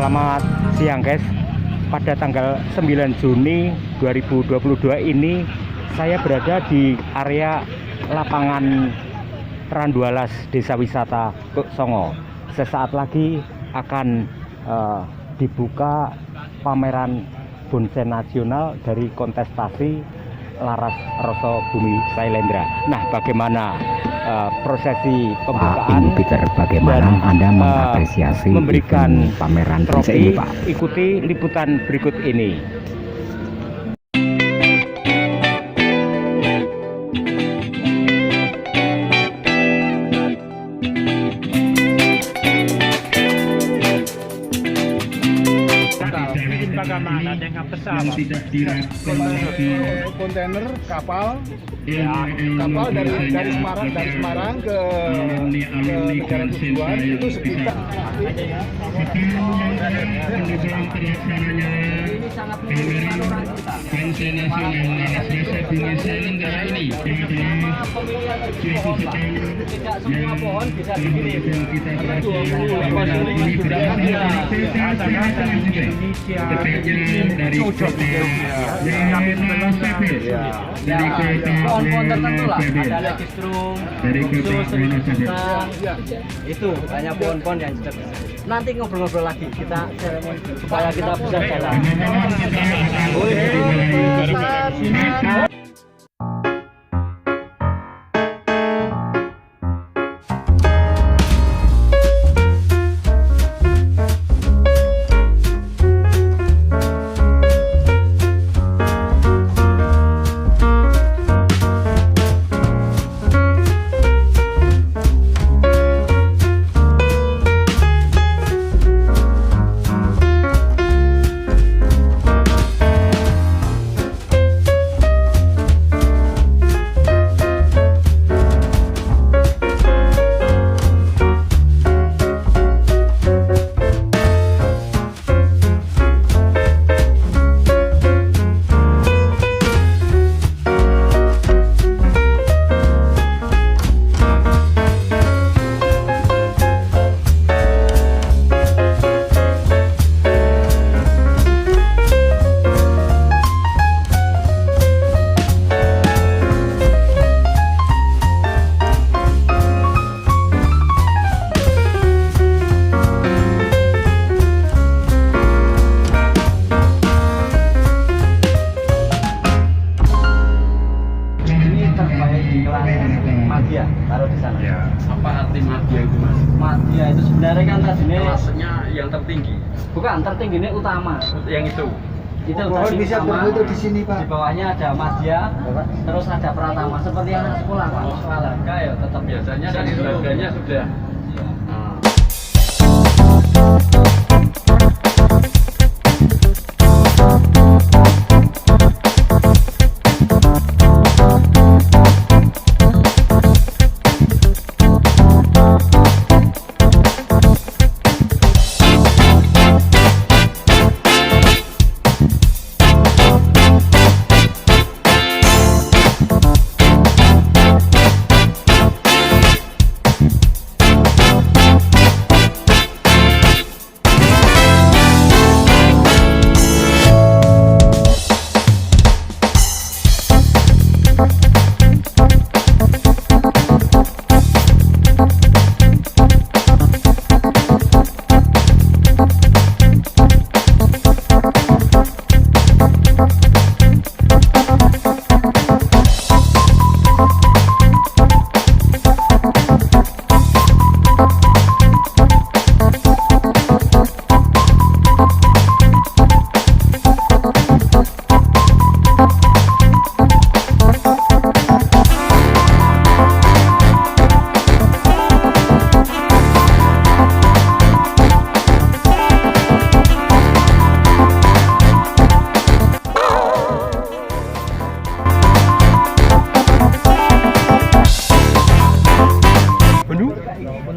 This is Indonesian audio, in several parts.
Selamat siang guys. Pada tanggal 9 Juni 2022 ini saya berada di area lapangan Randualas Desa Wisata Tuk Songo. Sesaat lagi akan dibuka pameran bonsai nasional dari kontestasi Laras Rasa Bumi Sailendra. Nah, bagaimana prosesi pembukaan? Peter, bagaimana Anda mengapresiasi memberikan pameran trofi ini, Pak? Ikuti liputan berikut ini. Bagaimana dengan pesawat? Kontainer kapal, kapal dari Semarang ke negara tujuan itu sekitar. Ini sangat menguntungkan kita. Bonsai nasional Laras Rasa Bumi Sailendra ini Tidak semua pohon bisa dikirim. kita berhasil ini berasal dari Indonesia dari kota dari kota pohon-pohon tertentu lah. Ada legistrum, dari kota itu banyak pohon-pohon yang sudah bisa. Nanti ngobrol-ngobrol lagi kita supaya kita bisa jalan. Madya, taruh di sana. Ya, apa arti madya itu, Mas? Madya itu sebenarnya kan tadinya Kelasnya yang tertinggi. bukan tertinggi, ini utama. Yang itu. Itu Pohon tadi bisa utama. berfoto di sini, Pak. Di bawahnya ada Madya, terus ada Pratama seperti anak sekolah, Pak. Sekolah harga ya tetap Biasanya kan harganya sudah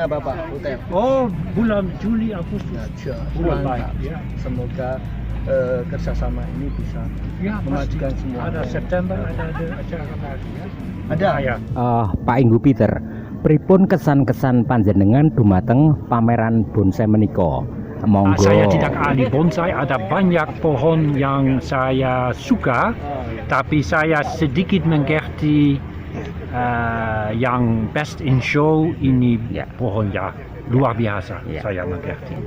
punya Bapak UTM. Oh, bulan Juli Agustus. Ya, Bulan mantap. baik, ya. Semoga kerjasama ini bisa Ya, memajukan pasti. semua. Ada September ada acara lagi ya. Ada. Ya. Pak Inggu Peter, pripun kesan-kesan panjenengan dumateng pameran bonsai menika? monggo. Saya tidak ahli bonsai, ada banyak pohon yang saya suka, tapi saya sedikit mengerti yang best in show ini Ya. pohon ya luar biasa. Ya. Saya mengerti.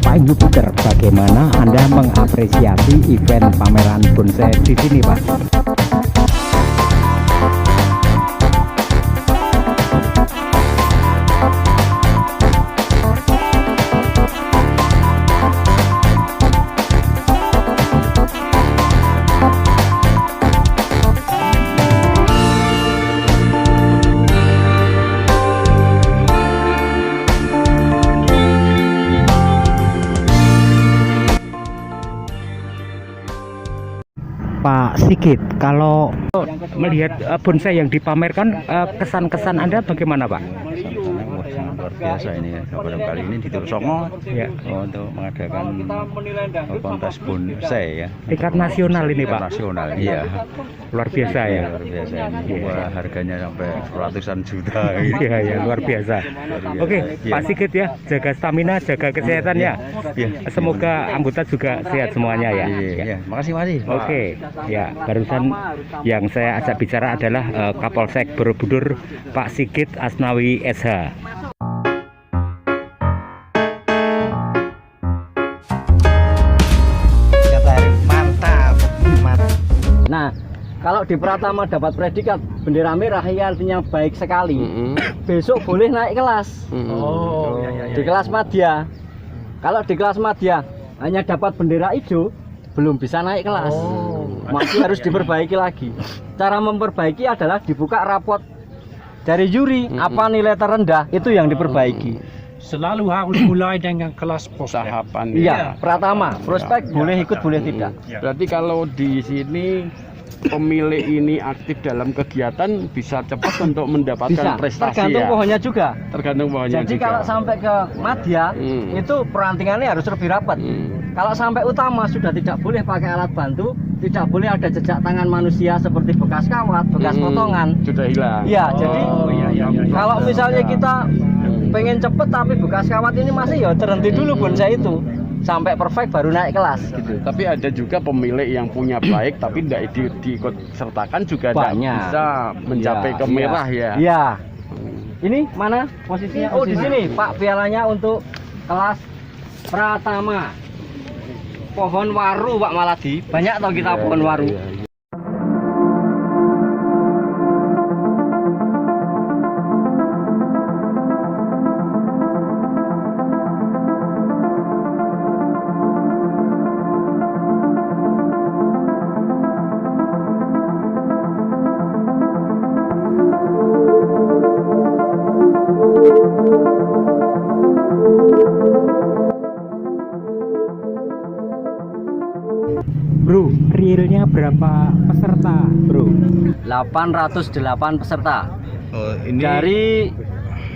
Pak Ibu Peter, bagaimana Anda mengapresiasi event pameran bonsai di sini, Pak? Pak Sigit, kalau Melihat bonsai yang dipamerkan, kesan-kesan Anda bagaimana, Pak? Luar biasa ini ya. Pada kali ini di Tursongo Ya. untuk mengadakan kontes bonsai ya. Tingkat nasional ini, Pak. Nasional, iya. Luar biasa ya. Luar biasa ini. Iya. Wah, harganya sampai ratusan juta. Iya, ya, luar biasa. Oke, Iya. Pak Sigit ya, jaga stamina, jaga kesehatan ya. Iya. Semoga anggota juga sehat semuanya ya. Iya, makasih. Oke, ya barusan yang saya ajak bicara adalah Kapolsek Borobudur Pak Sigit Asnawi SH. Nah, kalau di Pratama dapat predikat bendera merah ya artinya baik sekali. Besok boleh naik kelas. Oh, Di kelas madya. Kalau di kelas madya hanya dapat bendera hijau, belum bisa naik kelas. Masih harus diperbaiki lagi. Cara memperbaiki adalah dibuka rapot dari juri, apa nilai terendah, itu yang diperbaiki. Selalu harus mulai dengan kelas prospek. Tahapan Iya, Pratama, prospek boleh ikut boleh tidak. Berarti kalau di sini pemilik ini aktif dalam kegiatan bisa cepat untuk mendapatkan Bisa, prestasi tergantung ya. pohonnya juga. Tergantung pohonnya Jadi juga. kalau sampai ke madya, itu perantingannya harus lebih rapat. Kalau sampai utama sudah tidak boleh pakai alat bantu, tidak boleh ada jejak tangan manusia seperti bekas kawat, bekas potongan. Sudah hilang. Iya, jadi kalau misalnya kita pengen cepet tapi bekas kawat ini masih ya terhenti dulu bonsai itu sampai perfect baru naik kelas gitu. Tapi ada juga pemilik yang punya baik tapi tidak diikut sertakan juga tidak Banyak. bisa mencapai ke merah ya. Iya. Ini mana posisinya? Oh, di sini Pak, pialanya untuk kelas Pratama. Pohon waru Pak Maladi. Banyak tau kita pohon waru. Bro, realnya berapa peserta, Bro? 808 peserta. Oh, ini Dari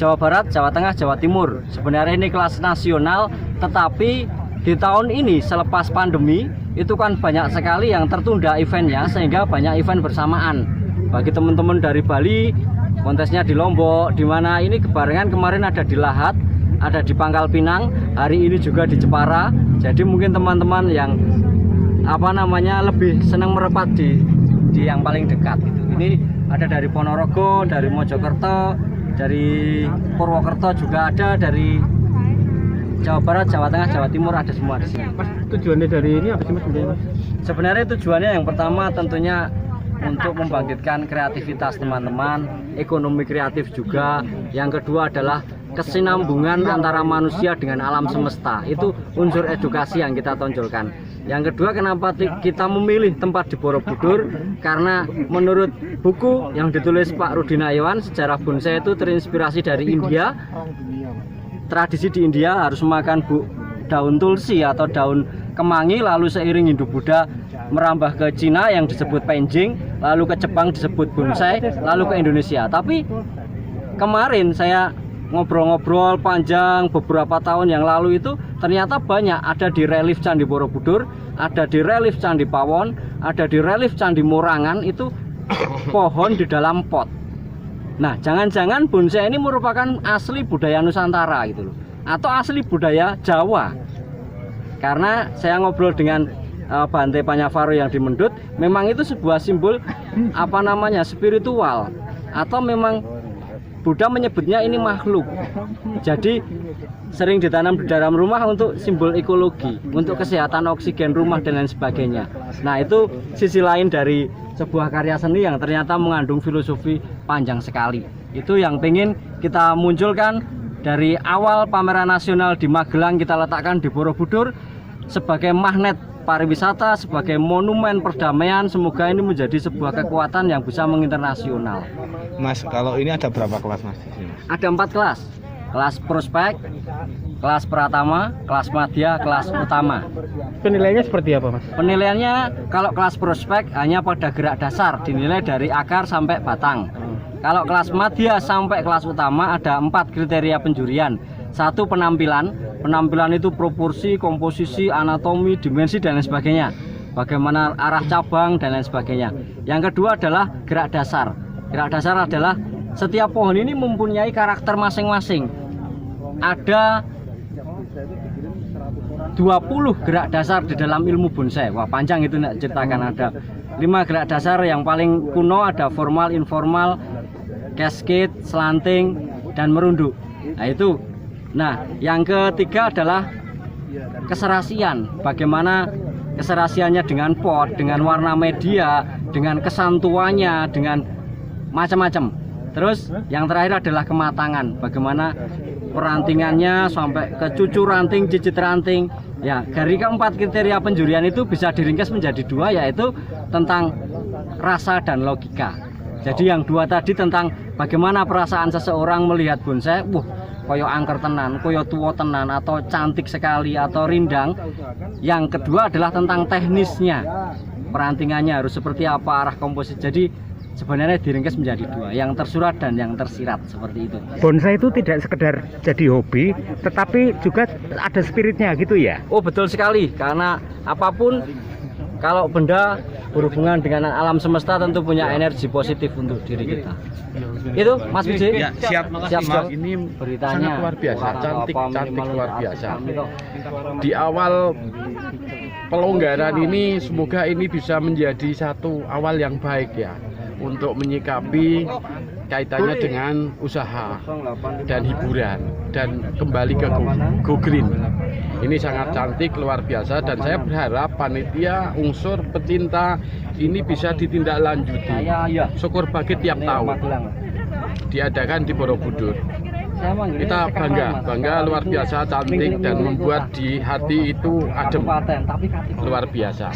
Jawa Barat, Jawa Tengah, Jawa Timur. Sebenarnya ini kelas nasional, tetapi di tahun ini selepas pandemi itu kan banyak sekali yang tertunda eventnya, sehingga banyak event bersamaan. Bagi teman-teman dari Bali, kontesnya di Lombok, di mana ini kebarengan kemarin ada di Lahat, ada di Pangkal Pinang, hari ini juga di Jepara. Jadi mungkin teman-teman yang lebih senang merapat di yang paling dekat gitu. Ini ada dari Ponorogo, dari Mojokerto, dari Purwokerto juga ada, dari Jawa Barat, Jawa Tengah, Jawa Timur ada semua di sini. Mas, tujuannya dari ini apa sih Mas sebenarnya, Mas? Sebenarnya tujuannya yang pertama tentunya untuk membangkitkan kreativitas teman-teman, ekonomi kreatif juga. Yang kedua adalah kesinambungan antara manusia dengan alam semesta. Itu unsur edukasi yang kita tonjolkan. Yang kedua, kenapa kita memilih tempat di Borobudur? Karena menurut buku yang ditulis Pak Rudi Nayawan, sejarah bonsai itu terinspirasi dari India. Tradisi di India harus memakan daun tulsi atau daun kemangi, lalu seiring Hindu-Buddha merambah ke Cina yang disebut penjing, lalu ke Jepang disebut bonsai, lalu ke Indonesia. Tapi kemarin saya ngobrol-ngobrol panjang beberapa tahun yang lalu itu ternyata banyak ada di relief Candi Borobudur, ada di relief Candi Pawon, ada di relief Candi Morangan. Itu pohon di dalam pot. Nah, jangan-jangan bonsai ini merupakan asli budaya Nusantara gitu loh, atau asli budaya Jawa. Karena saya ngobrol dengan Bante Panyavaro yang di Mendut, memang itu sebuah simbol spiritual, atau memang Buddha menyebutnya ini makhluk. Jadi sering ditanam di dalam rumah untuk simbol ekologi, untuk kesehatan oksigen rumah dan lain sebagainya. Nah, itu sisi lain dari sebuah karya seni yang ternyata mengandung filosofi panjang sekali. Itu yang pengen kita munculkan dari awal pameran nasional di Magelang, kita letakkan di Borobudur sebagai magnet pariwisata, sebagai monumen perdamaian. Semoga ini menjadi sebuah kekuatan yang bisa menginternasional. Mas, kalau ini ada berapa kelas Mas? Ada 4 kelas. Kelas prospek, kelas pratama, kelas madya, kelas utama. Penilaiannya seperti apa Mas? Penilaiannya kalau kelas prospek hanya pada gerak dasar, dinilai dari akar sampai batang. Kalau kelas madya sampai kelas utama ada 4 kriteria penjurian. 1, penampilan. Penampilan itu proporsi, komposisi, anatomi, dimensi dan lain sebagainya. Bagaimana arah cabang dan lain sebagainya. Yang kedua adalah gerak dasar. Gerak dasar adalah setiap pohon ini mempunyai karakter masing-masing. Ada 20 gerak dasar di dalam ilmu bonsai. Wah, panjang itu nak ceritakan. Ada 5 gerak dasar yang paling kuno, ada formal, informal, cascade, slanting, dan merunduk. Nah, itu. Nah, yang ketiga adalah keserasian. Bagaimana keserasiannya dengan pot, dengan warna media, dengan kesantuannya, dengan macam-macam. Terus yang terakhir adalah kematangan. Bagaimana perantingannya sampai ke cucu ranting, cicit ranting. Ya, dari keempat kriteria penjurian itu bisa diringkas menjadi 2, yaitu tentang rasa dan logika. Jadi yang 2 tadi tentang bagaimana perasaan seseorang melihat bonsai, koyo angker tenan, koyo tua tenan, atau cantik sekali, atau rindang. Yang kedua adalah tentang teknisnya, perantingannya harus seperti apa, arah komposisi. Jadi sebenarnya diringkas menjadi 2, yang tersurat dan yang tersirat, seperti itu. Bonsai itu tidak sekedar jadi hobi, tetapi juga ada spiritnya gitu ya? Oh, betul sekali, karena apapun kalau benda berhubungan dengan alam semesta tentu punya energi positif untuk diri kita. Itu Mas Vijay? Ya, siap. Mas. Ini Beritanya sangat luar biasa, cantik minimal luar biasa. gitu. Di awal pelonggaran ini semoga ini bisa menjadi satu awal yang baik ya untuk menyikapi kaitannya dengan usaha dan hiburan dan kembali ke Go Green. Ini sangat cantik, luar biasa, dan saya berharap panitia unsur pecinta ini bisa ditindaklanjuti. Syukur bagi tiap tahun diadakan di Borobudur. Kita bangga luar biasa, cantik, dan membuat di hati itu adem, luar biasa.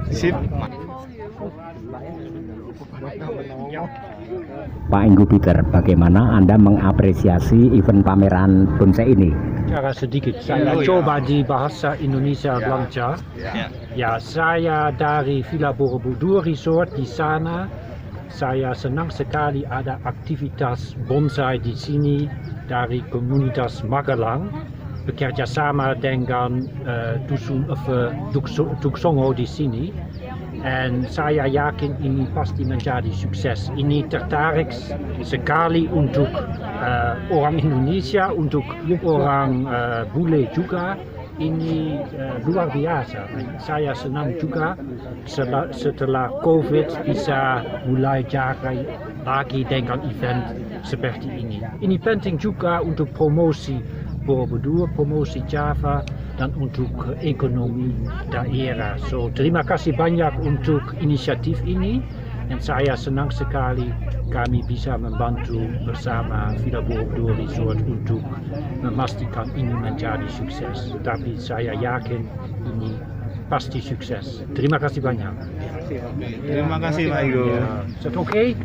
Sip. Pak Inggu Peter, bagaimana Anda mengapresiasi event pameran bonsai ini? Cara sedikit, saya coba di bahasa Indonesia belajar. Ya, saya dari Villa Borobudur Resort di sana. Saya senang sekali ada aktivitas bonsai di sini dari komunitas Magelang, bekerja sama dengan Duksongo di sini. Dan saya yakin ini pasti menjadi sukses. Ini tertarik sekali untuk orang Indonesia, untuk orang bule juga. Ini luar biasa. Saya senang juga setelah COVID bisa mulai jaga lagi dengan event seperti ini. Ini penting juga untuk promosi Borobudur, promosi Java, dan untuk ekonomi daerah. So, terima kasih banyak untuk inisiatif ini, dan saya senang sekali kami bisa membantu bersama Villa Borobudur Resort untuk memastikan ini menjadi sukses. Tapi saya yakin ini pasti sukses. Terima kasih banyak. Terima kasih Pak Inggu. Oke?